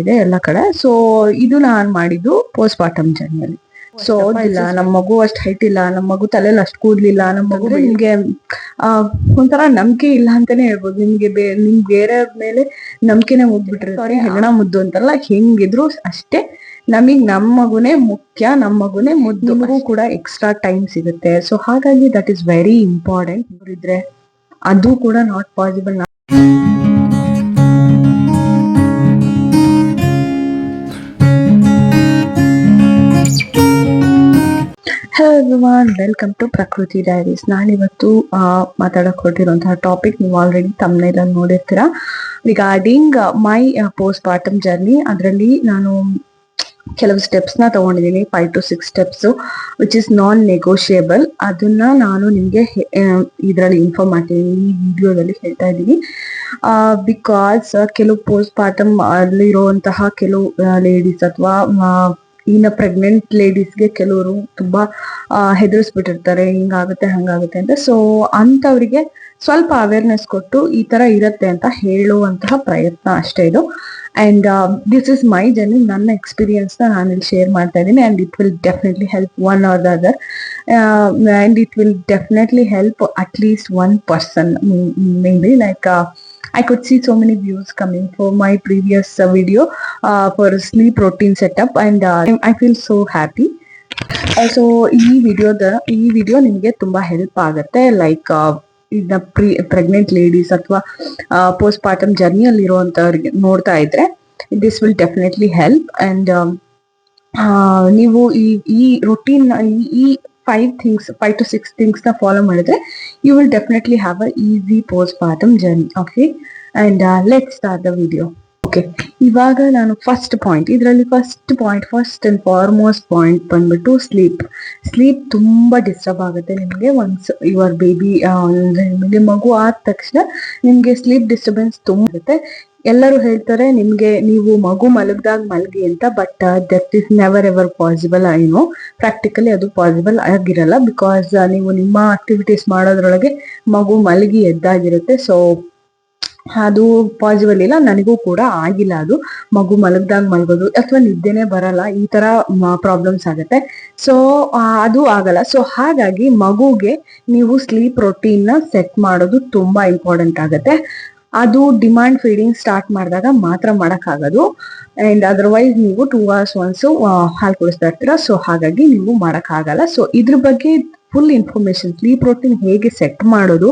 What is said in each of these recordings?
ಇದೆ ಎಲ್ಲ ಕಡೆ. ಸೊ ಇದು ನಾನ್ ಮಾಡಿದ್ದು ಪೋಸ್ಟ್ ಪಾರ್ಟಮ್ ಜರ್ನಿಯಲ್ಲಿ. ಸೊ ಇಲ್ಲ ನಮ್ಮ ಮಗು ಅಷ್ಟು ಹೈಟ್ ಇಲ್ಲ, ನಮ್ಮ ಮಗು ತಲೆಯಲ್ಲಿ ಅಷ್ಟು ಕೂಡ್ಲಿಲ್ಲ, ನಮ್ಮ ಮಗು ನಿಮ್ಗೆ ಒಂಥರ ನಂಬಿಕೆ ಇಲ್ಲ ಅಂತಾನೆ ಹೇಳ್ಬೋದು. ನಿಮ್ಗೆ ನಿಮ್ ಬೇರೆ ಮೇಲೆ ನಂಬಿಕೆನೆ ಹೋಗ್ಬಿಟ್ರೆ, ಸಾರಿ ಹೆಗಣ ಮುದ್ದು ಅಂತಲ್ಲ, ಹೆಂಗಿದ್ರು ಅಷ್ಟೇ ನಮಗ್ ನಮ್ಮ ಮಗುನೇ ಮುಖ್ಯ, ನಮ್ಮ ಮಗುನೇ ಮುದ್ದು. ನಿಮಗೂ ಕೂಡ ಎಕ್ಸ್ಟ್ರಾ ಟೈಮ್ ಸಿಗುತ್ತೆ. ಸೊ ಹಾಗಾಗಿ ದಟ್ ಇಸ್ ವೆರಿ ಇಂಪಾರ್ಟೆಂಟ್. ಇದ್ರೆ ಅದು ಕೂಡ not possible. Hello everyone, welcome to Prakriti Diaries. ನಾನಿವತ್ತು ಮಾತಾಡಕ್ ಹೊರಟಿರುವಂತಹ ಟಾಪಿಕ್ ನೀವು ಆಲ್ರೆಡಿ ತಮ್ನೇಲ್ ಅಲ್ಲಿ ನೋಡಿರ್ತೀರಾ, regarding my postpartum journey. ಅದರಲ್ಲಿ ನಾನು ಕೆಲವು ಸ್ಟೆಪ್ಸ್ ನ ತಗೊಂಡಿದ್ದೀನಿ, 5 to 6 steps which is non negotiable. ಅದನ್ನ ನಾನು ನಿಮ್ಗೆ ಇದರಲ್ಲಿ ಇನ್ಫಾರ್ಮ್ ಮಾಡ್ತೀನಿ, ಈ ವಿಡಿಯೋದಲ್ಲಿ ಹೇಳ್ತಾ ಇದ್ದೀನಿ. ಬಿಕಾಸ್ ಕೆಲವು ಪೋಸ್ಟ್ ಪಾರ್ಟಮ್ ಅಲ್ಲಿ ಇರುವಂತಹ ಕೆಲವು ಲೇಡೀಸ್ ಅಥವಾ ಇನ್ನ ಪ್ರೆಗ್ನೆಂಟ್ ಲೇಡೀಸ್ಗೆ ಕೆಲವರು ತುಂಬಾ ಹೆದರ್ಸ್ಬಿಟ್ಟಿರ್ತಾರೆ, ಹಿಂಗಾಗುತ್ತೆ ಹಂಗಾಗುತ್ತೆ ಅಂತ. ಸೊ ಅಂತವ್ರಿಗೆ ಸ್ವಲ್ಪ ಅವೇರ್ನೆಸ್ ಕೊಟ್ಟು ಈ ತರ ಇರತ್ತೆ ಅಂತ ಹೇಳುವಂತಹ ಪ್ರಯತ್ನ ಅಷ್ಟೇ ಇದು. And this is my journey, ನನ್ನ ಎಕ್ಸ್ಪೀರಿಯನ್ಸ್ ನ ನಾನು ಇಲ್ಲಿ ಶೇರ್ ಮಾಡ್ತಾ ಇದ್ದೀನಿ. And it will definitely help one are the other, and it will definitely help at least one person. Maybe like I could see so many views coming for my previous video for sleep routine setup, and I feel so happy. So ಈ video ನಿಮಗೆ ತುಂಬಾ help ಆಗುತ್ತೆ. Like ಈಗ pregnant ladies ಅಥವಾ post partum ಜರ್ನಿಯಲ್ಲಿ ಇರುವಂತವ್ರಿಗೆ ನೋಡ್ತಾ ಇದ್ರೆ this will definitely help. And ನೀವು ಈ ರೂಟೀನ್, ಈ 5 to 6 ಥಿಂಗ್ಸ್ ನ ಫಾಲೋ ಮಾಡಿದ್ರೆ you will definitely have a easy postpartum journey. Okay, and let's start the video. Okay, ಇವಾಗ ನಾನು ಫಸ್ಟ್ ಅಂಡ್ ಫಾರ್ಮೋಸ್ಟ್ ಪಾಯಿಂಟ್ ಬಂದ್ಬಿಟ್ಟು ಸ್ಲೀಪ್ ತುಂಬಾ ಡಿಸ್ಟರ್ಬ್ ಆಗುತ್ತೆ ನಿಮಗೆ. ಒನ್ಸ್ ಯುವರ್ ಬೇಬಿ ನಿಮಗೆ ಮಗು ಆದ ತಕ್ಷಣ ನಿಮ್ಗೆ ಸ್ಲೀಪ್ ಡಿಸ್ಟರ್ಬೆನ್ಸ್ ತುಂಬ ಇರುತ್ತೆ. ಎಲ್ಲರೂ ಹೇಳ್ತಾರೆ ನಿಮ್ಗೆ ನೀವು ಮಗು ಮಲಗ್ದಾಗ ಮಲಗಿ ಅಂತ, but that is never ever possible. Practically ಅದು ಪಾಸಿಬಲ್ ಆಗಿರಲ್ಲ. ಬಿಕಾಸ್ ನೀವು ನಿಮ್ಮ ಆಕ್ಟಿವಿಟೀಸ್ ಮಾಡೋದ್ರೊಳಗೆ ಮಗು ಮಲಗಿ ಎದ್ದಾಗಿರುತ್ತೆ. ಸೊ ಅದು ಪಾಸಿಬಲ್ ಇಲ್ಲ, ನನಗೂ ಕೂಡ ಆಗಿಲ್ಲ. ಅದು ಮಗು ಮಲಗ್ದಾಗ ಮಲಗೋದು ಅಥವಾ ನಿದ್ದೆನೆ ಬರಲ್ಲ, ಈ ತರ ಪ್ರಾಬ್ಲಮ್ಸ್ ಆಗುತ್ತೆ. ಸೊ ಅದು ಆಗಲ್ಲ. ಸೊ ಹಾಗಾಗಿ ಮಗುಗೆ ನೀವು ಸ್ಲೀಪ್ ರೊಟೀನ್ ನ ಸೆಟ್ ಮಾಡೋದು ತುಂಬಾ ಇಂಪಾರ್ಟೆಂಟ್ ಆಗುತ್ತೆ. ಅದು ಡಿಮಾಂಡ್ ಫೀಡಿಂಗ್ ಸ್ಟಾರ್ಟ್ ಮಾಡಿದಾಗ ಮಾತ್ರ ಮಾಡಕ್ಕಾಗೋದು. ಅಂಡ್ ಅದರ್ವೈಸ್ ನೀವು 2 hours once ಹಾಲು ಕುಡಿಸ್ತಾ ಇರ್ತೀರಾ. ಸೊ ಹಾಗಾಗಿ ನೀವು ಮಾಡಕ್ಕಾಗಲ್ಲ. ಸೊ ಇದ್ರ ಬಗ್ಗೆ ಫುಲ್ ಇನ್ಫಾರ್ಮೇಶನ್, ಸ್ಲೀಪ್ ರೂಟೀನ್ ಹೇಗೆ ಸೆಟ್ ಮಾಡೋದು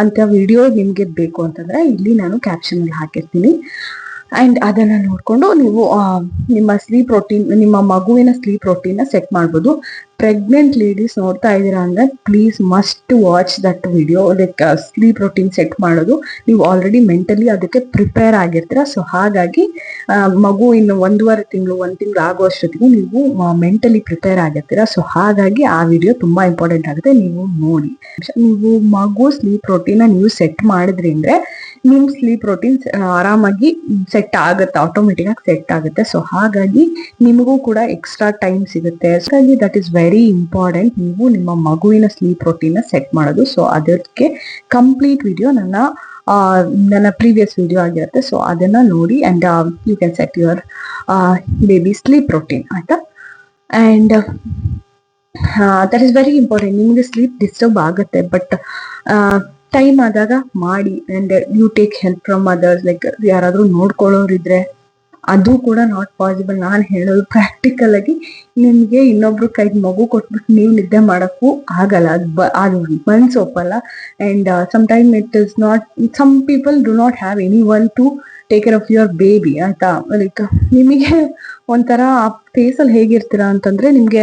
ಅಂತ ವಿಡಿಯೋ ನಿಮ್ಗೆ ಬೇಕು ಅಂತಂದ್ರೆ ಇಲ್ಲಿ ನಾನು ಕ್ಯಾಪ್ಷನ್ ಅಲ್ಲಿ ಹಾಕಿರ್ತೀನಿ. ಅಂಡ್ ಅದನ್ನ ನೋಡ್ಕೊಂಡು ನೀವು ನಿಮ್ಮ ಮಗುವಿನ ಸ್ಲೀಪ್ ರೂಟೀನ್ ನ ಸೆಟ್ ಮಾಡ್ಬೋದು. ಪ್ರೆಗ್ನೆಂಟ್ ಲೇಡೀಸ್ ನೋಡ್ತಾ ಇದ್ದೀರಾ ಅಂದ್ರೆ please must watch that video. Like sleep routine set ಮಾಡೋದು, ನೀವು ಆಲ್ರೆಡಿ ಮೆಂಟಲಿ ಅದಕ್ಕೆ ಪ್ರಿಪೇರ್ ಆಗಿರ್ತೀರಾ. ಸೊ ಹಾಗಾಗಿ ಮಗು ಇನ್ನು 1 ತಿಂಗಳು ಆಗೋ ಅಷ್ಟೊತ್ತಿಗೆ ನೀವು ಮೆಂಟಲಿ ಪ್ರಿಪೇರ್ ಆಗಿರ್ತೀರಾ. ಸೊ ಹಾಗಾಗಿ ಆ ವಿಡಿಯೋ ತುಂಬಾ ಇಂಪಾರ್ಟೆಂಟ್ ಆಗುತ್ತೆ, ನೀವು ನೋಡಿ. ನೀವು ಮಗು ಸ್ಲೀಪ್ ರೂಟೀನ್ ನೀವು ಸೆಟ್ ಮಾಡಿದ್ರಿ ಅಂದ್ರೆ ನಿಮ್ ಸ್ಲೀಪ್ ರೂಟೀನ್ ಆರಾಮಾಗಿ ಸೆಟ್ ಆಗುತ್ತೆ, ಆಟೋಮೆಟಿಕ್ ಆಗಿ ಸೆಟ್ ಆಗುತ್ತೆ. ಸೊ ಹಾಗಾಗಿ ನಿಮಗೂ ಕೂಡ ಎಕ್ಸ್ಟ್ರಾ ಟೈಮ್ ಸಿಗುತ್ತೆ. ಹಾಗಾಗಿ ದಟ್ ಇಸ್ ವೆರಿ ಇಂಪಾರ್ಟೆಂಟ್, ನೀವು ನಿಮ್ಮ ಮಗುವಿನ ಸ್ಲೀಪ್ ರೂಟೀನ್ ನ ಸೆಟ್ ಮಾಡೋದು. ಸೊ ಅದಕ್ಕೆ ಕಂಪ್ಲೀಟ್ ವಿಡಿಯೋ ನನ್ನ ಪ್ರೀವಿಯಸ್ ವಿಡಿಯೋ ಆಗಿರುತ್ತೆ. ಸೊ ಅದನ್ನ ನೋಡಿ and you can set your baby sleep routine, ಆಯ್ತಾ. And that is very important. ನಿಮಗೆ ಸ್ಲೀಪ್ ಡಿಸ್ಟರ್ಬ್ ಆಗುತ್ತೆ, ಬಟ್ ಟೈಮ್ ಆದಾಗ ಮಾಡಿ. And you take help from others, like ಯಾರಾದ್ರೂ ನೋಡ್ಕೊಳ್ಳೋರಿದ್ರೆ ಅದು ಕೂಡ ನಾಟ್ ಪಾಸಿಬಲ್. ನಾನು ಹೇಳೋದು ಪ್ರಾಕ್ಟಿಕಲ್ ಆಗಿ ನಿಮ್ಗೆ ಇನ್ನೊಬ್ರು ಕೈಗೆ ಮಗು ಕೊಟ್ಬಿಟ್ಟು ನೀವು ನಿದ್ದೆ ಮಾಡಕ್ಕೂ ಆಗಲ್ಲ, ಅದು ಮನ್ಸು ಒಪ್ಪಲ್ಲ. And some people do not have any one to take care of your baby, ಆಯ್ತಾ. ಲೈಕ್ ನಿಮಗೆ ಒಂಥರ ಆ ಫೇಸ್ ಅಲ್ಲಿ ಹೇಗಿರ್ತೀರಾ ಅಂತಂದ್ರೆ ನಿಮ್ಗೆ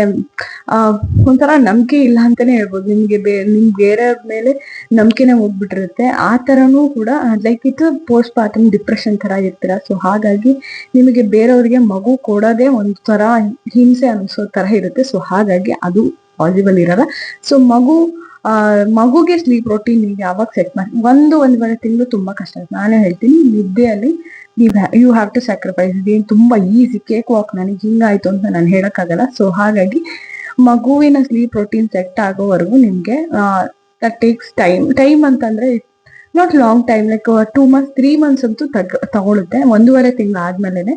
ಒಂಥರ ನಂಬಿಕೆ ಇಲ್ಲ ಅಂತಾನೆ ಹೇಳ್ಬೋದು. ನಿಮ್ಗೆ ಬೇರೆ ಮೇಲೆ ನಂಬಿಕೆನೆ ಹೋಗ್ಬಿಟ್ಟಿರುತ್ತೆ. ಆ ತರನೂ ಕೂಡ ಲೈಕ್ ಇದು ಪೋಸ್ಟ್ ಪಾರ್ಟಮ್ ಡಿಪ್ರೆಷನ್ ತರ ಇರ್ತೀರಾ. ಸೊ ಹಾಗಾಗಿ ನಿಮಗೆ ಬೇರೆಯವ್ರಿಗೆ ಮಗು ಕೊಡೋದೇ ಒಂಥರ ಹಿಂಸೆ ಅನ್ಸೋ ತರ ಇರುತ್ತೆ. ಸೊ ಹಾಗಾಗಿ ಅದು ಪಾಸಿಬಲ್ ಇರಲ್ಲ. ಸೊ ಮಗುಗೆ ಸ್ಲೀಪ್ ರೂಟೀನ್ ನೀವು ಯಾವಾಗ ಸೆಟ್ ಮಾಡಿ 1-1.5 ತಿಂಗಳು ತುಂಬಾ ಕಷ್ಟ ಆಗುತ್ತೆ. ನಾನೇ ಹೇಳ್ತೀನಿ, ನಿದ್ದೆಯಲ್ಲಿ ಯು ಹ್ಯಾವ್ ಟು ಸ್ಯಾಕ್ರಿಫೈಸ್. ಇದೇನು ತುಂಬಾ ಈಸಿ ಕೇಕ್ ವಾಕ್ ನನಗೆ ಹಿಂಗಾಯ್ತು ಅಂತ ನಾನು ಹೇಳಕ್ಕಾಗಲ್ಲ. ಸೊ ಹಾಗಾಗಿ ಮಗುವಿನ ಸ್ಲೀಪ್ ರೂಟೀನ್ ಸೆಟ್ ಆಗೋವರೆಗೂ ನಿಮ್ಗೆ ದಟ್ ಟೇಕ್ಸ್ ಟೈಮ್ ಅಂತಂದ್ರೆ not long time, like 2 months 3 months ಅಂತೂ ತಗೊಳುತ್ತೆ. 1.5 ತಿಂಗಳು ಆದ್ಮೇಲೆ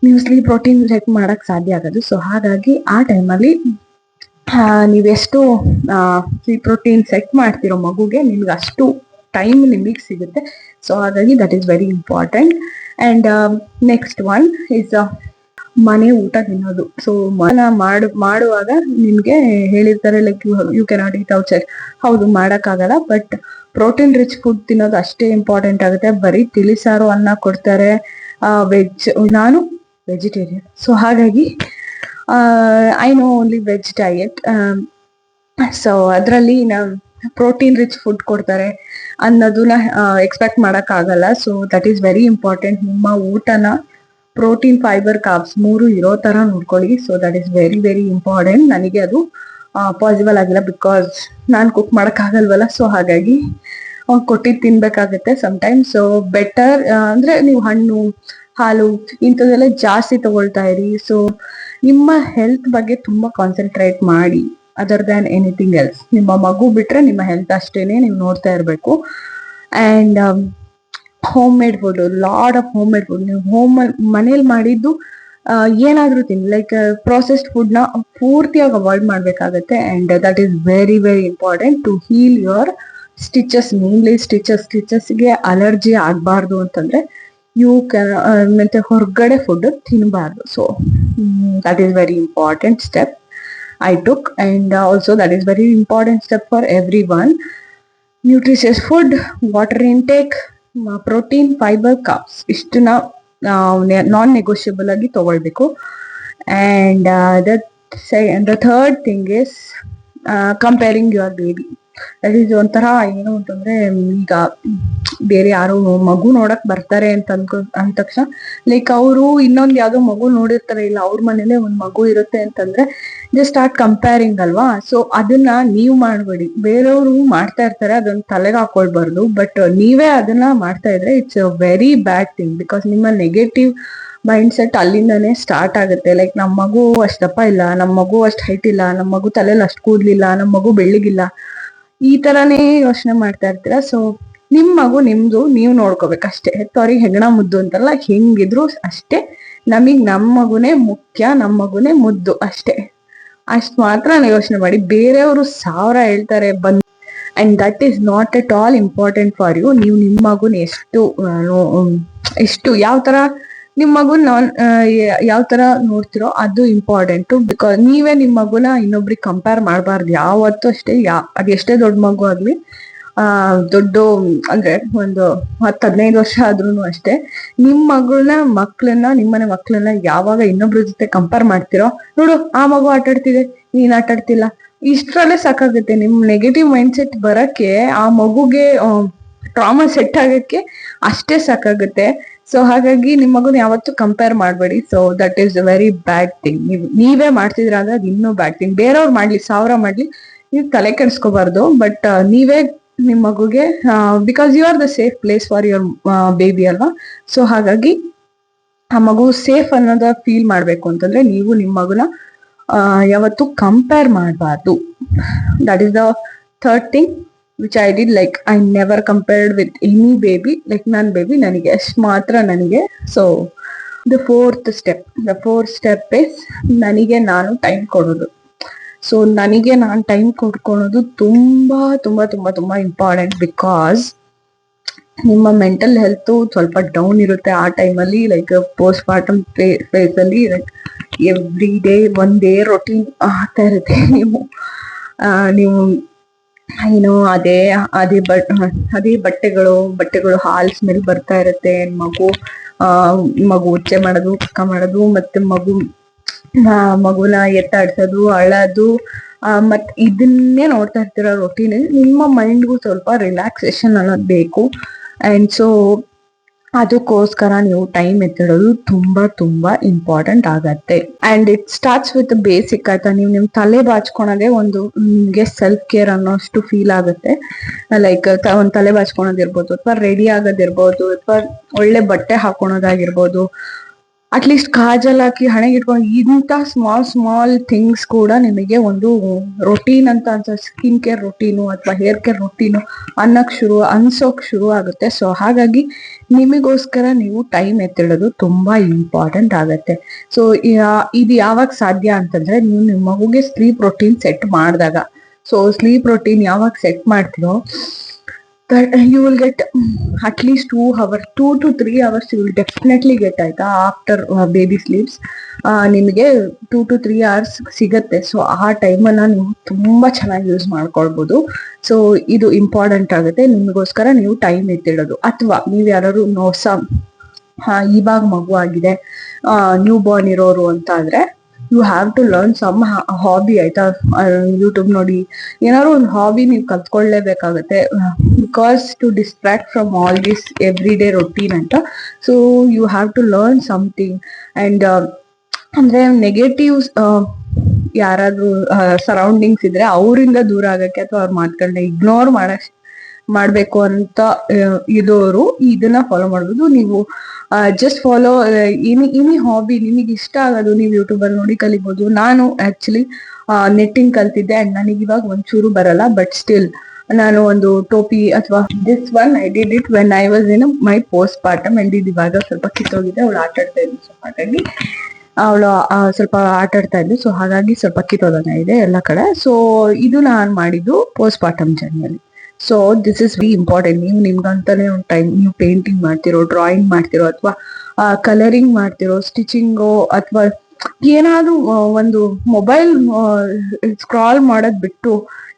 ನೀವು ಸ್ಲೀಪ್ ಪ್ರೋಟೀನ್ ಸೆಟ್ ಮಾಡಕ್ ಸಾಧ್ಯ ಆಗೋದು. ಸೊ ಹಾಗಾಗಿ ಆ ಟೈಮಲ್ಲಿ ನೀವೆಷ್ಟು ಸ್ಲೀಪ್ ಪ್ರೋಟೀನ್ ಸೆಟ್ ಮಾಡ್ತಿರೋ ಮಗುಗೆ ನಿಮ್ಗೆ ಅಷ್ಟು ಟೈಮ್ ನಿಮಗೆ ಸಿಗುತ್ತೆ. ಸೊ ಹಾಗಾಗಿ that is very important. And next one is ಮನೆ ಊಟ ತಿನ್ನೋದು. ಸೊ ಮಾಡುವಾಗ ನಿಮ್ಗೆ ಹೇಳಿರ್ತಾರೆ like you cannot eat outside. ಹೌದು, ಮಾಡಕ್ಕಾಗಲ್ಲ, ಬಟ್ ಪ್ರೋಟೀನ್ ರಿಚ್ ಫುಡ್ ತಿನ್ನೋದು ಅಷ್ಟೇ ಇಂಪಾರ್ಟೆಂಟ್ ಆಗುತ್ತೆ. ಬರೀ ತಿಳಿಸಾರು ಅನ್ನ ಕೊಡ್ತಾರೆ. ನಾನು ವೆಜಿಟೇರಿಯನ್, ಸೊ ಹಾಗಾಗಿ I know only veg diet. So ಅದರಲ್ಲಿ ಪ್ರೋಟೀನ್ ರಿಚ್ ಫುಡ್ ಕೊಡ್ತಾರೆ ಅನ್ನೋದನ್ನ ಎಕ್ಸ್ಪೆಕ್ಟ್ ಮಾಡಕ್ ಆಗಲ್ಲ. So that is very important. ನಿಮ್ಮ ಊಟನ ಪ್ರೋಟೀನ್, ಫೈಬರ್, ಕಾರ್ಬ್ಸ್ 3 ಇರೋ ತರ ನೋಡ್ಕೊಳ್ಳಿ. So that is very very important. ನನಗೆ ಅದು ಪಾಸಿಬಲ್ ಆಗಿಲ್ಲ, ಬಿಕಾಸ್ ನಾನು ಕುಕ್ ಮಾಡಕ್ ಆಗಲ್ವಲ್ಲ. ಸೊ ಹಾಗಾಗಿ ಕೊಟ್ಟಿದ್ದು ತಿನ್ಬೇಕಾಗತ್ತೆ ಸಮ್ಟೈಮ್ಸ್. ಸೊ ಬೆಟರ್ ಅಂದ್ರೆ ನೀವು ಹಣ್ಣು, ಹಾಲು ಇಂಥದ್ದೆಲ್ಲ ಜಾಸ್ತಿ ತಗೊಳ್ತಾ ಇರಿ. ಸೊ ನಿಮ್ಮ ಹೆಲ್ತ್ ಬಗ್ಗೆ ತುಂಬಾ ಕಾನ್ಸಂಟ್ರೇಟ್ ಮಾಡಿ, ಅದರ್ ದ್ಯಾನ್ ಎನಿಥಿಂಗ್ ಎಲ್ಸ್. ನಿಮ್ಮ ಮಗು ಬಿಟ್ರೆ ನಿಮ್ಮ ಹೆಲ್ತ್ ಅಷ್ಟೇನೆ ನೀವು ನೋಡ್ತಾ ಇರಬೇಕು. And home made food, lot of home made food. ನೀವು ಮನೇಲಿ ಮಾಡಿದ್ದು ಏನಾದ್ರೂ ತಿನ್ನಿ. ಲೈಕ್ ಪ್ರೊಸೆಸ್ಡ್ ಫುಡ್ ನ ಪೂರ್ತಿಯಾಗಿ ಅವಾಯ್ಡ್ ಮಾಡ್ಬೇಕಾಗತ್ತೆ. And that is very very important to heal your stitches. Mainly ಸ್ಟಿಚಸ್ಗೆ ಅಲರ್ಜಿ ಆಗಬಾರ್ದು ಅಂತಂದ್ರೆ ಮತ್ತೆ ಹೊರಗಡೆ ಫುಡ್ ತಿನ್ನಬಾರ್ದು. So that is very important step I took. And also that is very important step for everyone. Nutritious food, water intake, protein, fiber, carbs ಇಷ್ಟನ್ನ non negotiable ಆಗಿ ತಗೊಳ್ಬೇಕು. And the third thing is comparing your baby. That is ಒಂಥರ ಏನು ಅಂತಂದ್ರೆ, ಈಗ ಬೇರೆ ಯಾರೋ ಮಗು ನೋಡಕ್ ಬರ್ತಾರೆ ಅಂತ ಅಂದ ತಕ್ಷಣ ಲೈಕ್ ಅವರು ಇನ್ನೊಂದ್ ಯಾವ್ದೋ ಮಗು ನೋಡಿರ್ತಾರೆ, ಇಲ್ಲ ಅವ್ರ ಮನೇಲೆ ಒಂದ್ ಮಗು ಇರುತ್ತೆ ಅಂತಂದ್ರೆ ಜಸ್ಟ್ ಸ್ಟಾರ್ಟ್ ಕಂಪೇರಿಂಗ್ ಅಲ್ವಾ. ಸೊ ಅದನ್ನ ನೀವು ಮಾಡ್ಬೇಡಿ. ಬೇರೆಯವರು ಮಾಡ್ತಾ ಇರ್ತಾರೆ, ಅದನ್ನ ತಲೆಗೆ ಹಾಕೊಳ್ಬಾರ್ದು. ಬಟ್ ನೀವೇ ಅದನ್ನ ಮಾಡ್ತಾ ಇದ್ರೆ it's a very bad thing. Because ನಿಮ್ಮ ನೆಗೆಟಿವ್ ಮೈಂಡ್ ಸೆಟ್ ಅಲ್ಲಿಂದಾನೇ ಸ್ಟಾರ್ಟ್ ಆಗುತ್ತೆ. ಲೈಕ್ ನಮ್ಮ ಮಗು ಅಷ್ಟಪ್ಪ ಇಲ್ಲ, ನಮ್ಮ ಮಗು ಅಷ್ಟ್ ಹೈಟ್ ಇಲ್ಲ, ನಮ್ಮ ಮಗು ತಲೆಯಲ್ಲಿ ಅಷ್ಟು ಕೂದ್ಲಿಲ್ಲ, ನಮ್ಮ ಮಗು ಬೆಳ್ಳಿಗಿಲ್ಲ, ಈ ತರಾನೇ ಯೋಚನೆ ಮಾಡ್ತಾ ಇರ್ತೀರಾ. ಸೊ ನಿಮ್ ಮಗು ನಿಮ್ದು ನೀವು ನೋಡ್ಕೋಬೇಕಷ್ಟೇ. ಹೆತ್ತವ್ರಿಗೆ ಹೆಗಣ ಮುದ್ದು ಅಂತಲ್ಲ, ಹೆಂಗಿದ್ರು ಅಷ್ಟೇ. ನಮಗ್ ನಮ್ಮ ಮಗುನೇ ಮುಖ್ಯ, ನಮ್ಮ ಮಗುನೇ ಮುದ್ದು ಅಷ್ಟೇ. ಅಷ್ಟ್ ಮಾತ್ರ ಯೋಚನೆ ಮಾಡಿ. ಬೇರೆಯವರು 1000 ಹೇಳ್ತಾರೆ ಬಂದ್, and that is not at all important for you. ನೀವು ನಿಮ್ಮ ಮಗುನ ಎಷ್ಟು ಯಾವ ತರ ನಿಮ್ ಮಗುನ್ ಯಾವ ತರ ನೋಡ್ತಿರೋ ಅದು ಇಂಪಾರ್ಟೆಂಟು. ಬಿಕಾಸ್ ನೀವೇ ನಿಮ್ ಮಗುನ ಇನ್ನೊಬ್ರಿಗೆ ಕಂಪೇರ್ ಮಾಡಬಾರ್ದು ಯಾವತ್ತೂ ಅಷ್ಟೇ. ಅದೆಷ್ಟೇ ದೊಡ್ಡ ಮಗು ಆಗ್ಲಿ, ದೊಡ್ಡ ಅಂದ್ರೆ ಒಂದು 10-15 ವರ್ಷ ಆದ್ರೂ ಅಷ್ಟೇ, ನಿಮ್ ನಿಮ್ಮನೆ ಮಕ್ಳನ್ನ ಯಾವಾಗ ಇನ್ನೊಬ್ರ ಜೊತೆ ಕಂಪೇರ್ ಮಾಡ್ತಿರೋ, ನೋಡು ಆ ಮಗು ಆಟಾಡ್ತಿದೆ, ನೀನ್ ಆಟಾಡ್ತಿಲ್ಲ, ಇಷ್ಟ್ರಲ್ಲೇ ಸಾಕಾಗುತ್ತೆ. ನಿಮ್ ನೆಗೆಟಿವ್ ಮೈಂಡ್ ಸೆಟ್ ಬರಕ್ಕೆ, ಆ ಮಗುಗೆ ಟ್ರಾಮಾ ಸೆಟ್ ಆಗಕ್ಕೆ ಅಷ್ಟೇ ಸಾಕಾಗುತ್ತೆ. ಸೊ ಹಾಗಾಗಿ ನಿಮ್ ಮಗುನ ಯಾವತ್ತೂ ಕಂಪೇರ್ ಮಾಡ್ಬೇಡಿ. So that is very bad thing. ನೀವೇ ಮಾಡ್ತಿದ್ರ ಅಂದ್ರೆ ಅದು ಇನ್ನೂ ಬ್ಯಾಡ್ ಥಿಂಗ್. ಬೇರೆಯವ್ರು ಮಾಡ್ಲಿ, 1000 ಮಾಡ್ಲಿ, ನೀವು ತಲೆ ಕೆಡಿಸ್ಕೋಬಾರ್ದು. ಬಟ್ ನೀವೇ ನಿಮ್ ಮಗುಗೆ, because you are the safe place for your baby ಅಲ್ವಾ. ಸೊ ಹಾಗಾಗಿ ಆ ಮಗು ಸೇಫ್ ಅನ್ನೋದ ಫೀಲ್ ಮಾಡ್ಬೇಕು ಅಂತಂದ್ರೆ ನೀವು ನಿಮ್ ಮಗುನ ಯಾವತ್ತು ಕಂಪೇರ್ ಮಾಡಬಾರ್ದು. That is the third thing which I did. Like I never compared with any baby. Like ನನ್ನ ಬೇಬಿ ನನಗೆ ಅಷ್ಟು ಮಾತ್ರ ನನಗೆ. So the fourth step is ನನಗೆ ನಾನು ಟೈಮ್ ಕೊಡೋದು. ಸೊ ನನಗೆ ನಾನು ಟೈಮ್ ಕೊಡ್ಕೊಳೋದು ತುಂಬಾ ತುಂಬಾ ತುಂಬಾ ತುಂಬಾ ಇಂಪಾರ್ಟೆಂಟ್. ಬಿಕಾಸ್ ನಿಮ್ಮ ಮೆಂಟಲ್ ಹೆಲ್ತ್ ಸ್ವಲ್ಪ ಡೌನ್ ಇರುತ್ತೆ ಆ ಟೈಮಲ್ಲಿ. ಲೈಕ್ ಪೋಸ್ಟ್ ಪಾರ್ಟಮ್ ಫೇಸ್ ಅಲ್ಲಿ ಲೈಕ್ ಎವ್ರಿ ಡೇ ಒಂದೇ ರೊಟೀನ್ ಆಗ್ತಾ ಇರುತ್ತೆ. ನೀವು ಏನು ಅದೇ ಬಟ್ಟೆಗಳು ಹಾಲ್ ಸ್ಮೆಲ್ ಬರ್ತಾ ಇರುತ್ತೆ. ಮಗು ಉಚ್ಚೆ ಮಾಡೋದು, ಪಕ್ಕ ಮಾಡೋದು, ಮತ್ತೆ ಮಗುನ ಎತ್ತಾಡ್ಸೋದು, ಅಳೋದು, ಮತ್ ಇದನ್ನೇ ನೋಡ್ತಾ ಇರ್ತೀರ ರೊಟೀನ್. ನಿಮ್ಮ ಮೈಂಡ್ಗೂ ಸ್ವಲ್ಪ ರಿಲ್ಯಾಕ್ಸೇಷನ್ ಅನ್ನೋದು ಬೇಕು. ಅಂಡ್ ಸೊ ಅದಕ್ಕೋಸ್ಕರ ನೀವು ಟೈಮ್ ಎತ್ತಿಡೋದು ತುಂಬಾ ತುಂಬಾ ಇಂಪಾರ್ಟೆಂಟ್ ಆಗತ್ತೆ. And it starts with basic, ಆಯ್ತಾ. ನೀವು ನಿಮ್ ತಲೆ ಬಾಚ್ಕೊಳೋದೇ ಒಂದು ನಿಮ್ಗೆ ಸೆಲ್ಫ್ ಕೇರ್ ಅನ್ನೋಷ್ಟು ಫೀಲ್ ಆಗುತ್ತೆ. ಲೈಕ್ ಒಂದ್ ತಲೆ ಬಾಚ್ಕೊಳೋದಿರ್ಬೋದು, ಅಥವಾ ರೆಡಿ ಆಗೋದಿರ್ಬೋದು, ಅಥವಾ ಒಳ್ಳೆ ಬಟ್ಟೆ ಹಾಕೊಳೋದಾಗಿರ್ಬೋದು. ಅಟ್ಲೀಸ್ಟ್ ಕಾಜಲ್ ಹಾಕಿ ಹಣೆಗೆ ಇಟ್ಕೊಂಡು ಇಂಥ ಸ್ಮಾಲ್ ಸ್ಮಾಲ್ ಥಿಂಗ್ಸ್ ಕೂಡ ನಿಮಗೆ ಒಂದು ರೊಟೀನ್ ಅಂತ ಅನ್ಸ ಸ್ಕಿನ್ ಕೇರ್ ರೊಟೀನು ಅಥವಾ ಹೇರ್ ಕೇರ್ ರೊಟೀನು ಅನ್ಸೋಕ್ ಶುರು ಆಗುತ್ತೆ. ಸೊ ಹಾಗಾಗಿ ನಿಮಗೋಸ್ಕರ ನೀವು ಟೈಮ್ ಎತ್ತಿಡೋದು ತುಂಬಾ ಇಂಪಾರ್ಟೆಂಟ್ ಆಗತ್ತೆ. ಸೊ ಇದು ಯಾವಾಗ ಸಾಧ್ಯ ಅಂತಂದ್ರೆ ನೀವು ನಿಮ್ಮ ಮಗುಗೆ ಸ್ಲೀಪ್ ರೊಟೀನ್ ಸೆಟ್ ಮಾಡಿದಾಗ. ಸೊ ಸ್ಲೀಪ್ ರೊಟೀನ್ ಯಾವಾಗ ಸೆಟ್ ಮಾಡ್ತೀರೋ that you will get at least 2 hours, 2 to 3 hours you will definitely get ಆಯ್ತಾ ಆಫ್ಟರ್ ಬೇಬಿ ಸ್ಲೀಪ್ಸ್. ನಿಮಗೆ 2 to 3 hours ಸಿಗತ್ತೆ. ಸೊ ಆ ಟೈಮನ್ನ ನೀವು ತುಂಬಾ ಚೆನ್ನಾಗಿ ಯೂಸ್ ಮಾಡ್ಕೊಳ್ಬಹುದು. ಸೊ ಇದು ಇಂಪಾರ್ಟೆಂಟ್ ಆಗುತ್ತೆ. ನಿಮಗೋಸ್ಕರ ನೀವು ಟೈಮ್ ಎತ್ತಿಡೋದು. ಅಥವಾ ನೀವ್ ಯಾರು ಇವಾಗ ಮಗು ಆಗಿದೆ, ನ್ಯೂ ಬಾರ್ನ್ ಇರೋರು ಅಂತ ಆದ್ರೆ you have to learn some hobby ಆಯ್ತಾ. ಯೂಟ್ಯೂಬ್ ನೋಡಿ ಏನಾದ್ರು ಒಂದು ಹಾಬಿ ನೀವು ಕಲ್ತ್ಕೊಳ್ಳೇಬೇಕಾಗತ್ತೆ. Because to distract from all this every day routine ಅಂತ. So you have to learn something. And ಅಂದ್ರೆ ನೆಗೆಟಿವ್ಸ್ ಯಾರಾದ್ರೂ ಸರೌಂಡಿಂಗ್ಸ್ ಇದ್ರೆ ಅವರಿಂದ ದೂರ ಆಗಕ್ಕೆ ಅಥವಾ ಅವ್ರ ಮಾತುಗಳನ್ನ ಇಗ್ನೋರ್ ಮಾಡ್ಬೇಕು ಅಂತ ಇರೋರು ಇದನ್ನ ಫಾಲೋ ಮಾಡ್ಬೋದು. ನೀವು ಜಸ್ಟ್ ಫಾಲೋ ಎನಿ ಹಾಬಿ ನಿಮಗೆ ಇಷ್ಟ ಆಗೋದು ನೀವು ಯೂಟ್ಯೂಬ್ ಅಲ್ಲಿ ನೋಡಿ ಕಲಿಬಹುದು. ನಾನು ಆಕ್ಚುಲಿ ನೆಟ್ಟಿಂಗ್ ಕಲ್ತಿದ್ದೆ ಅಂಡ್ ನನಗೆ ಇವಾಗ ಒಂಚೂರು ಬರಲ್ಲ, ಬಟ್ ಸ್ಟಿಲ್ ನಾನು ಒಂದು ಟೋಪಿ ಅಥವಾ this one I did it when I was in my post partum. And ಇದು ಇವಾಗ ಸ್ವಲ್ಪ ಕಿತ್ತೋಗಿದೆ. ಅವಳು ಆಟ ಆಡ್ತಾ ಇದ್ಲು, ಸೊ ಹಾಗಾಗಿ ಅವಳು ಸ್ವಲ್ಪ ಆಟ ಆಡ್ತಾ ಇದ್ಲು. ಸೊ ಹಾಗಾಗಿ ಸ್ವಲ್ಪ ಕಿತ್ತೋದನ್ನ ಇದೆ ಎಲ್ಲ ಕಡೆ. ಸೊ ಇದು ನಾನು ಮಾಡಿದ್ದು ಪೋಸ್ಟ್ ಪಾರ್ಟಮ್ ಜರ್ನಿಯಲ್ಲಿ. So this is very important. ನೀವು ನಿಮ್ಗಂತಾನೆ ಒಂದು ಟೈಮ್ ನೀವು ಪೇಂಟಿಂಗ್ ಮಾಡ್ತಿರೋ, ಡ್ರಾಯಿಂಗ್ ಮಾಡ್ತಿರೋ, ಅಥವಾ ಕಲರಿಂಗ್ ಮಾಡ್ತಿರೋ, ಸ್ಟಿಚಿಂಗು, ಅಥವಾ ಏನಾದ್ರೂ ಒಂದು ಮೊಬೈಲ್ ಸ್ಕ್ರಾಲ್ ಮಾಡೋದ್ ಬಿಟ್ಟು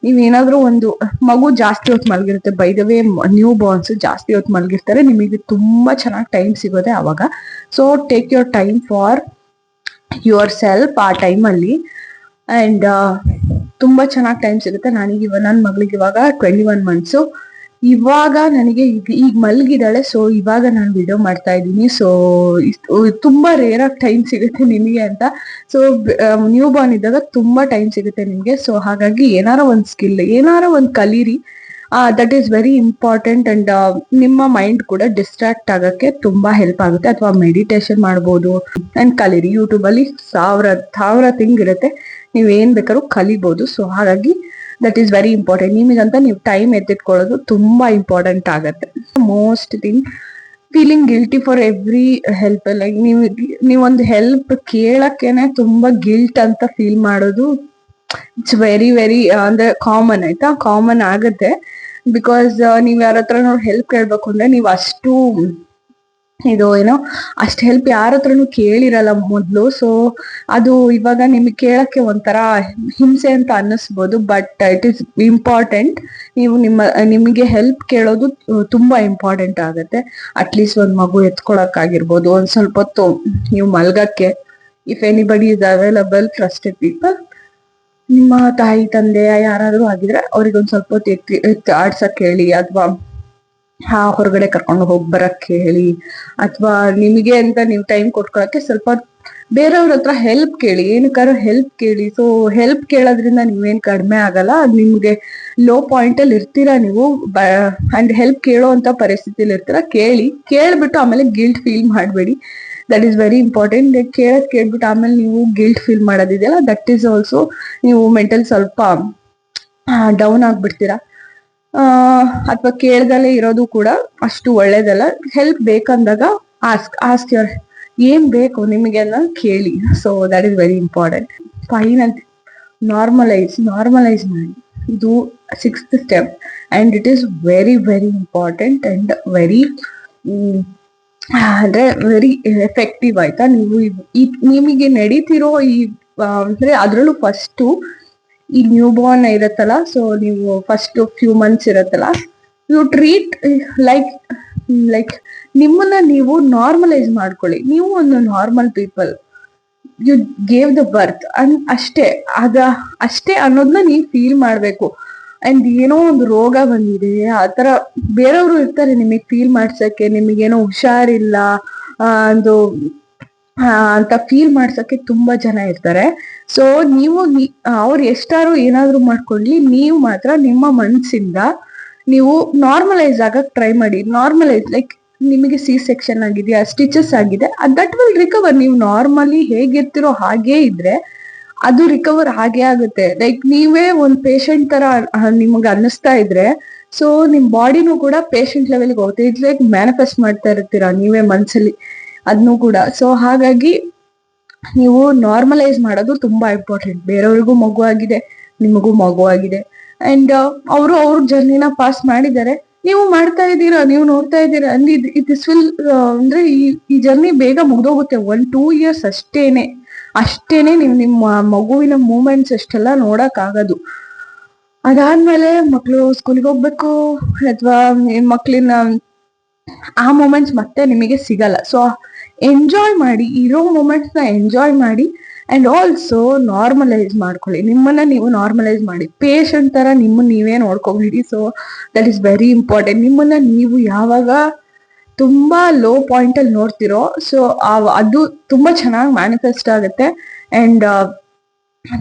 ನೀವೇನಾದ್ರೂ ಒಂದು ಮಗು ಜಾಸ್ತಿ ಹೊತ್ತು ಮಲಗಿರುತ್ತೆ. By the way newborns ಜಾಸ್ತಿ ಹೊತ್ತು ಮಲಗಿರ್ತಾರೆ. ನಿಮಗೆ ತುಂಬಾ ಚೆನ್ನಾಗಿ ಟೈಮ್ ಸಿಗೋದೆ ಅವಾಗ. So take your time for yourself ಆ ಟೈಮಲ್ಲಿ. ಅಂಡ್ ತುಂಬಾ ಚೆನ್ನಾಗಿ ಟೈಮ್ ಸಿಗುತ್ತೆ. ನನ್ನ ಮಗಳಿಗೆ ಇವಾಗ 21 months. ಇವಾಗ ನನಗೆ ಈಗ ಮಲಗಿದಾಳೆ. ಸೊ ಇವಾಗ ನಾನು ವಿಡಿಯೋ ಮಾಡ್ತಾ ಇದ್ದೀನಿ. ಸೊ ತುಂಬಾ ರೇರ್ ಆಗಿ ಟೈಮ್ ಸಿಗುತ್ತೆ ನಿಮಗೆ ಅಂತ. ಸೊ ನ್ಯೂ ಬಾರ್ನ್ ಇದ್ದಾಗ ತುಂಬಾ ಟೈಮ್ ಸಿಗುತ್ತೆ ನಿಮ್ಗೆ. ಸೊ ಹಾಗಾಗಿ ಏನಾರ ಒಂದ್ ಸ್ಕಿಲ್, ಏನಾರ ಒಂದ್ ಕಲೀರಿ. That is very important. And ನಿಮ್ಮ ಮೈಂಡ್ ಕೂಡ ಡಿಸ್ಟ್ರಾಕ್ಟ್ ಆಗಕ್ಕೆ ತುಂಬಾ ಹೆಲ್ಪ್ ಆಗುತ್ತೆ. ಅಥವಾ ಮೆಡಿಟೇಷನ್ ಮಾಡ್ಬೋದು ಅಂಡ್ ಕಲೀರಿ. ಯೂಟ್ಯೂಬ್ ಅಲ್ಲಿ ಸಾವಿರ ಥಿಂಗ್ ಇರುತ್ತೆ, ನೀವ್ ಏನ್ ಬೇಕಾದ್ರೂ ಕಲಿಬಹುದು. ಸೊ ಹಾಗಾಗಿ ದಟ್ ಈಸ್ ವೆರಿ ಇಂಪಾರ್ಟೆಂಟ್. ನಿಮಗಂತ ನೀವು ಟೈಮ್ ಎತ್ತಿಟ್ಕೊಳ್ಳೋದು ತುಂಬಾ ಇಂಪಾರ್ಟೆಂಟ್ ಆಗತ್ತೆ. Most thing feeling guilty for every help. Like ನೀವೊಂದು ಹೆಲ್ಪ್ ಕೇಳಕ್ಕೇನೆ ತುಂಬಾ ಗಿಲ್ಟ್ ಅಂತ ಫೀಲ್ ಮಾಡೋದು ಇಟ್ಸ್ ವೆರಿ ವೆರಿ ಅಂದ್ರೆ ಕಾಮನ್ ಆಯ್ತಾ. ಕಾಮನ್ ಆಗತ್ತೆ. ಬಿಕಾಸ್ ನೀವ್ ಯಾರ ಹತ್ರ ಹೆಲ್ಪ್ ಕೇಳ್ಬೇಕು ಅಂದ್ರೆ ನೀವು ಅಷ್ಟು ಅಷ್ಟು ಹೆಲ್ಪ್ ಯಾರ ಹತ್ರನು ಕೇಳಿರಲ್ಲ ಮೊದ್ಲು. ಸೊ ಅದು ಇವಾಗ ನಿಮಗೆ ಕೇಳಕ್ಕೆ ಒಂಥರ ಹಿಂಸೆ ಅಂತ ಅನ್ನಿಸ್ಬೋದು, ಬಟ್ ಇಟ್ ಈಸ್ ಇಂಪಾರ್ಟೆಂಟ್. ನೀವು ನಿಮಗೆ ಹೆಲ್ಪ್ ಕೇಳೋದು ತುಂಬಾ ಇಂಪಾರ್ಟೆಂಟ್ ಆಗತ್ತೆ. ಅಟ್ಲೀಸ್ಟ್ ಒಂದ್ ಮಗು ಎತ್ಕೊಳಕ್ ಆಗಿರ್ಬೋದು, ಒಂದ್ ಸ್ವಲ್ಪ ಹೊತ್ತು ನೀವು ಮಲ್ಗಕ್ಕೆ, if anybody is available, trusted people, ನಿಮ್ಮ ತಾಯಿ ತಂದೆ ಯಾರಾದ್ರೂ ಆಗಿದ್ರೆ ಅವ್ರಿಗೊಂದ್ ಸ್ವಲ್ಪ ಹೊತ್ತು ಎತ್ತಿ ಆಡ್ಸಕ್ ಹೇಳಿ, ಅಥವಾ ಹೊರಗಡೆ ಕರ್ಕೊಂಡು ಬರಕ್ ಹೇಳಿ, ಅಥವಾ ನಿಮಗೆ ಅಂತ ನೀವು ಟೈಮ್ ಕೊಟ್ಕೊಳಕ್ಕೆ ಸ್ವಲ್ಪ ಬೇರೆಯವ್ರ ಹತ್ರ ಹೆಲ್ಪ್ ಕೇಳಿ. ಏನಕ್ಕಾದ್ರೂ ಹೆಲ್ಪ್ ಕೇಳಿ. ಸೊ ಹೆಲ್ಪ್ ಕೇಳೋದ್ರಿಂದ ನೀವೇನ್ ಕಡಿಮೆ ಆಗಲ್ಲ. ನಿಮ್ಗೆ ಲೋ ಪಾಯಿಂಟ್ ಅಲ್ಲಿ ಇರ್ತೀರಾ ನೀವು, ಅಂಡ್ ಹೆಲ್ಪ್ ಕೇಳೋ ಅಂತ ಪರಿಸ್ಥಿತಿಲಿ ಇರ್ತೀರಾ. ಕೇಳ್ಬಿಟ್ಟು ಆಮೇಲೆ ಗಿಲ್ಟ್ ಫೀಲ್ ಮಾಡ್ಬೇಡಿ. That is very important. ಕೇಳ್ಬಿಟ್ಟು ಆಮೇಲೆ ನೀವು ಗಿಲ್ಟ್ ಫೀಲ್ ಮಾಡೋದಿದೆಯಲ್ಲ, ದಟ್ ಈಸ್ ಆಲ್ಸೋ ನೀವು ಮೆಂಟಲ್ ಸ್ವಲ್ಪ ಡೌನ್ ಆಗ್ಬಿಡ್ತೀರಾ. ಅಥವಾ ಕೇಳ್ದಲೇ ಇರೋದು ಕೂಡ ಅಷ್ಟು ಒಳ್ಳೇದಲ್ಲ. ಹೆಲ್ಪ್ ಬೇಕಂದಾಗ ಆಸ್ಕ್ ಯುವರ್ ಏನ್ ಬೇಕು ನಿಮಗೆ ಅನ್ನೋದು ಕೇಳಿ. So that is very important. Final normalise ಮಾಡಿ. ಇದು 6th step and it is very very important and very ಅಂದ್ರೆ ವೆರಿ ಎಫೆಕ್ಟಿವ್ ಆಯ್ತಾ. ನೀವು ನಿಮಗೆ ನಡೀತಿರೋ ಅಂದ್ರೆ ಅದ್ರಲ್ಲೂ ಫಸ್ಟ್ ಈ ನ್ಯೂ ಬಾರ್ನ್ ಇರತ್ತಲ್ಲ, ಸೊ ನೀವು ಫಸ್ಟ್ ಫ್ಯೂ ಮಂತ್ಸ್ ಇರತ್ತಲ್ಲ, ಯು ಟ್ರೀಟ್ ಲೈಕ್ ನಿಮ್ಮನ್ನ ನೀವು ನಾರ್ಮಲೈಸ್ ಮಾಡ್ಕೊಳ್ಳಿ. ನೀವು ಒಂದು normal people, you gave the birth and ಅಷ್ಟೇ ಅನ್ನೋದನ್ನ ನೀವು ಫೀಲ್ ಮಾಡ್ಬೇಕು. ಅಂಡ್ ಏನೋ ಒಂದು ರೋಗ ಬಂದಿದೆ ಆತರ ಬೇರೆಯವರು ಇರ್ತಾರೆ ನಿಮಗೆ ಫೀಲ್ ಮಾಡ್ಸಕ್ಕೆ, ನಿಮಗೇನೋ ಹುಷಾರಿಲ್ಲ ಅಂತ ಫೀಲ್ ಮಾಡ್ಸಕ್ಕೆ ತುಂಬಾ ಜನ ಇರ್ತಾರೆ. ಸೊ ನೀವು ಅವ್ರು ಎಷ್ಟಾರು ಏನಾದ್ರು ಮಾಡ್ಕೊಳ್ಳಿ, ನೀವು ಮಾತ್ರ ನಿಮ್ಮ ಮನ್ಸಿಂದ ನೀವು ನಾರ್ಮಲೈಸ್ ಆಗಕ್ ಟ್ರೈ ಮಾಡಿ. ನಾರ್ಮಲೈಸ್ ಲೈಕ್ ನಿಮಗೆ ಸಿ ಸೆಕ್ಷನ್ ಆಗಿದೆಯಾ, ಸ್ಟಿಚಸ್ ಆಗಿದೆ, ದಟ್ ವಿಲ್ ರಿಕವರ್. ನೀವು ನಾರ್ಮಲಿ ಹೇಗಿರ್ತಿರೋ ಹಾಗೇ ಇದ್ರೆ ಅದು ರಿಕವರ್ ಹಾಗೆ ಆಗುತ್ತೆ. ಲೈಕ್ ನೀವೇ ಒಂದ್ ಪೇಷಂಟ್ ತರ ನಿಮ್ಗೆ ಅನ್ನಿಸ್ತಾ ಇದ್ರೆ, ಸೊ ನಿಮ್ ಬಾಡಿನೂ ಕೂಡ ಪೇಷಂಟ್ ಲೆವೆಲ್ಗೆ ಹೋಗುತ್ತೆ. ಇಟ್ಸ್ ಲೈಕ್ ಮ್ಯಾನಿಫೆಸ್ಟ್ ಮಾಡ್ತಾ ಇರ್ತೀರಾ ನೀವೇ ಮನ್ಸಲ್ಲಿ ಅದನ್ನು ಕೂಡ. ಸೊ ಹಾಗಾಗಿ ನೀವು ನಾರ್ಮಲೈಸ್ ಮಾಡೋದು ತುಂಬಾ ಇಂಪಾರ್ಟೆಂಟ್. ಬೇರೆಯವ್ರಿಗೂ ಮಗು ಆಗಿದೆ, ನಿಮಗೂ ಮಗು ಆಗಿದೆ, ಅಂಡ್ ಅವರು ಅವ್ರ ಜರ್ನಿನ ಪಾಸ್ ಮಾಡಿದ್ದಾರೆ, ನೀವು ಮಾಡ್ತಾ ಇದ್ದೀರಾ, ನೀವು ನೋಡ್ತಾ ಇದ್ದೀರಾ. ಅಂಡ್ ದಿಸ್ ವಿಲ್ ಅಂದ್ರೆ ಈ ಜರ್ನಿ ಬೇಗ ಮುಗ್ದೋಗುತ್ತೆ. 1-2 years ಅಷ್ಟೇನೆ ನಿಮ್ಮ ಮಗುವಿನ ಮೂಮೆಂಟ್ಸ್ ಅಷ್ಟೆಲ್ಲ ನೋಡಕ್ ಆಗೋದು. ಅದಾದ್ಮೇಲೆ ಮಕ್ಳು ಸ್ಕೂಲಿಗೆ ಹೋಗ್ಬೇಕು ಅಥವಾ ಮಕ್ಳಿನ ಆ ಮೂಮೆಂಟ್ಸ್ ಮತ್ತೆ ನಿಮಗೆ ಸಿಗಲ್ಲ. ಸೊ ಎಂಜಾಯ್ ಮಾಡಿ, ಇರೋ ಮೂಮೆಂಟ್ಸ್ ನ ಎಂಜಾಯ್ ಮಾಡಿ. ಅಂಡ್ ಆಲ್ಸೋ ನಾರ್ಮಲೈಸ್ ಮಾಡ್ಕೊಳ್ಳಿ, ನಿಮ್ಮನ್ನ ನೀವು ನಾರ್ಮಲೈಸ್ ಮಾಡಿ. ಪೇಷಂಟ್ ತರ ನಿಮ್ಮನ್ನ ನೀವೇ ನೋಡ್ಕೊಬಿಡಿ. So that is very important. ನಿಮ್ಮನ್ನ ನೀವು ಯಾವಾಗ ತುಂಬಾ ಲೋ ಪಾಯಿಂಟ್ ಅಲ್ಲಿ ನೋಡ್ತಿರೋ, ಸೊ ಅದು ತುಂಬಾ ಚೆನ್ನಾಗಿ ಮ್ಯಾನಿಫೆಸ್ಟ್ ಆಗುತ್ತೆ. ಅಂಡ್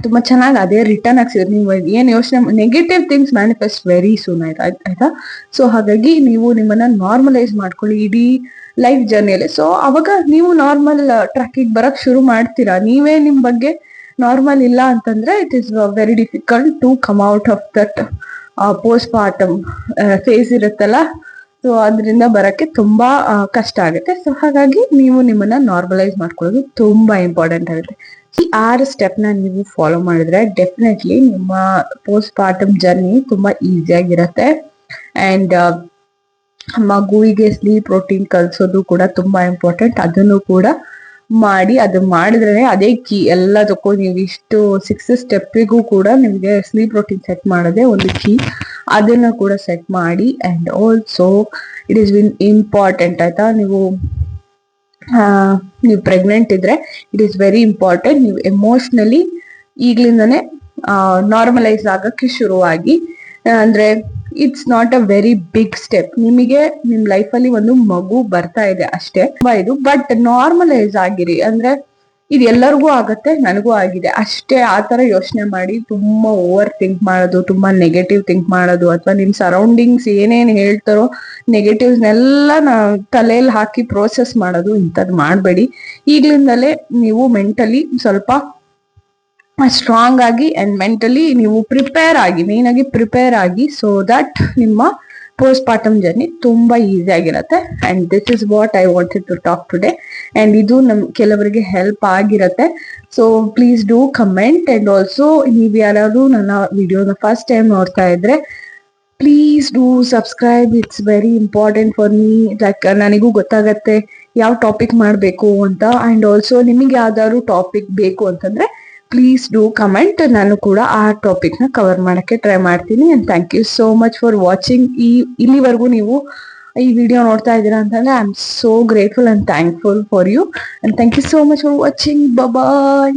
ತುಂಬಾ ಚೆನ್ನಾಗಿ ಅದೇ ರಿಟರ್ನ್ ಆಗ್ಸಿದ್ರೆ ನೀವು ಏನ್ ಯೋಚನೆ, negative things manifest very soon ಆಯ್ತಾ. ಸೊ ಹಾಗಾಗಿ ನೀವು ನಿಮ್ಮನ್ನ ನಾರ್ಮಲೈಸ್ ಮಾಡ್ಕೊಳ್ಳಿ ಇಡೀ ಲೈಫ್ ಜರ್ನಿಯಲ್ಲಿ. ಸೊ ಅವಾಗ ನೀವು ನಾರ್ಮಲ್ ಟ್ರ್ಯಾಕಿಗೆ ಬರಕ್ ಶುರು ಮಾಡ್ತೀರಾ. ನೀವೇ ನಿಮ್ ಬಗ್ಗೆ ನಾರ್ಮಲ್ ಇಲ್ಲ ಅಂತಂದ್ರೆ it is very difficult to come out of that postpartum phase ಇರುತ್ತಲ್ಲ. ಸೊ ಅದರಿಂದ ಬರಕ್ಕೆ ತುಂಬಾ ಕಷ್ಟ ಆಗುತ್ತೆ. ಸೊ ಹಾಗಾಗಿ ನೀವು ನಿಮ್ಮನ್ನ ನಾರ್ಮಲೈಸ್ ಮಾಡ್ಕೊಳ್ಳೋದು ತುಂಬಾ ಇಂಪಾರ್ಟೆಂಟ್ ಆಗುತ್ತೆ. ಈ 6 ಸ್ಟೆಪ್ ನ ನೀವು ಫಾಲೋ ಮಾಡಿದ್ರೆ ಡೆಫಿನೆಟ್ಲಿ ನಿಮ್ಮ ಪೋಸ್ಟ್ ಪಾರ್ಟಮ್ ಜರ್ನಿ ತುಂಬಾ ಈಸಿಯಾಗಿರತ್ತೆ. ಅಂಡ್ ಮಗುವಿಗೆ ಸ್ಲೀಪ್ ಪ್ರೋಟೀನ್ ಕಲ್ಸೋದು ಕೂಡ ತುಂಬಾ ಇಂಪಾರ್ಟೆಂಟ್. ಅದನ್ನು ಕೂಡ ಮಾಡಿ, ಅದು ಮಾಡಿದ್ರೆ ಅದೇ ಕೀ ಎಲ್ಲದಕ್ಕೂ. ನೀವು ಇಷ್ಟು 6 ಸ್ಟೆಪ್ಪಿಗೂ ಕೂಡ ನಿಮ್ಗೆ ಸ್ಲೀಪ್ ಪ್ರೋಟೀನ್ ಸೆಟ್ ಮಾಡೋದೇ ಒಂದು ಕೀ. ಅದನ್ನ ಕೂಡ ಸೆಟ್ ಮಾಡಿ. And also it is important ಆಯ್ತಾ. ನೀವು ಪ್ರೆಗ್ನೆಂಟ್ ಇದ್ರೆ ಇಟ್ ಈಸ್ ವೆರಿ ಇಂಪಾರ್ಟೆಂಟ್. ನೀವು ಎಮೋಷನಲಿ ಈಗ್ಲಿಂದಾನೆ ನಾರ್ಮಲೈಸ್ ಆಗಕ್ಕೆ ಶುರುವಾಗಿ, ಅಂದ್ರೆ it's not a very big step. ನಿಮಗೆ ನಿಮ್ ಲೈಫಲ್ಲಿ ಒಂದು ಮಗು ಬರ್ತಾ ಇದೆ ಅಷ್ಟೇ ಇದು, ಬಟ್ ನಾರ್ಮಲೈಸ್ ಆಗಿರಿ. ಅಂದ್ರೆ ಇದು ಎಲ್ಲರಿಗೂ ಆಗತ್ತೆ, ನನಗೂ ಆಗಿದೆ ಅಷ್ಟೇ. ಆತರ ಯೋಚನೆ ಮಾಡಿ ತುಂಬಾ ಓವರ್ ಥಿಂಕ್ ಮಾಡೋದು, ತುಂಬಾ ನೆಗೆಟಿವ್ ಥಿಂಕ್ ಮಾಡೋದು, ಅಥವಾ ನಿಮ್ ಸರೌಂಡಿಂಗ್ಸ್ ಏನೇನ್ ಹೇಳ್ತಾರೋ ನೆಗೆಟಿವ್ಸ್ನೆಲ್ಲ ತಲೆಯಲ್ಲಿ ಹಾಕಿ ಪ್ರೋಸೆಸ್ ಮಾಡೋದು, ಇಂಥದ್ದು ಮಾಡಬೇಡಿ. ಈಗ್ಲಿಂದಲೇ ನೀವು ಮೆಂಟಲಿ ಸ್ವಲ್ಪ ಸ್ಟ್ರಾಂಗ್ ಆಗಿ ಅಂಡ್ ಮೆಂಟಲಿ ನೀವು ಪ್ರಿಪೇರ್ ಆಗಿ, ಮೇನ್ ಆಗಿ ಪ್ರಿಪೇರ್ ಆಗಿ, ಸೊ ದಟ್ ನಿಮ್ಮ ಪೋಸ್ಟ್ ಪಾರ್ಟಮ್ ಜರ್ನಿ ತುಂಬಾ ಈಸಿ ಆಗಿರತ್ತೆ. And this is what I wanted to talk today. And ಇದು ಕೆಲವರಿಗೆ ಹೆಲ್ಪ್ ಆಗಿರತ್ತೆ. So please do comment. And also ನೀವು ಯಾರಾದ್ರೂ ನನ್ನ ವಿಡಿಯೋನ ಫಸ್ಟ್ ಟೈಮ್ ನೋಡ್ತಾ ಇದ್ರೆ please do subscribe. It's very important for me. Like ನನಗೂ ಗೊತ್ತಾಗತ್ತೆ ಯಾವ ಟಾಪಿಕ್ ಮಾಡಬೇಕು ಅಂತ. ಅಂಡ್ ಆಲ್ಸೋ ನಿಮಗೆ ಯಾವ್ದಾದ್ರು ಟಾಪಿಕ್ ಬೇಕು ಅಂತಂದ್ರೆ ಪ್ಲೀಸ್ ಡೂ ಕಮೆಂಟ್. ನಾನು ಕೂಡ ಆ ಟಾಪಿಕ್ ನ ಕವರ್ ಮಾಡಕ್ಕೆ ಟ್ರೈ ಮಾಡ್ತೀನಿ. And thank you so much for watching. ಇಲ್ಲಿವರೆಗೂ ನೀವು ಈ ವಿಡಿಯೋ ನೋಡ್ತಾ ಇದ್ದೀರಾ ಅಂತಂದ್ರೆ I am so grateful and thankful for you. And thank you so much for watching. Bye.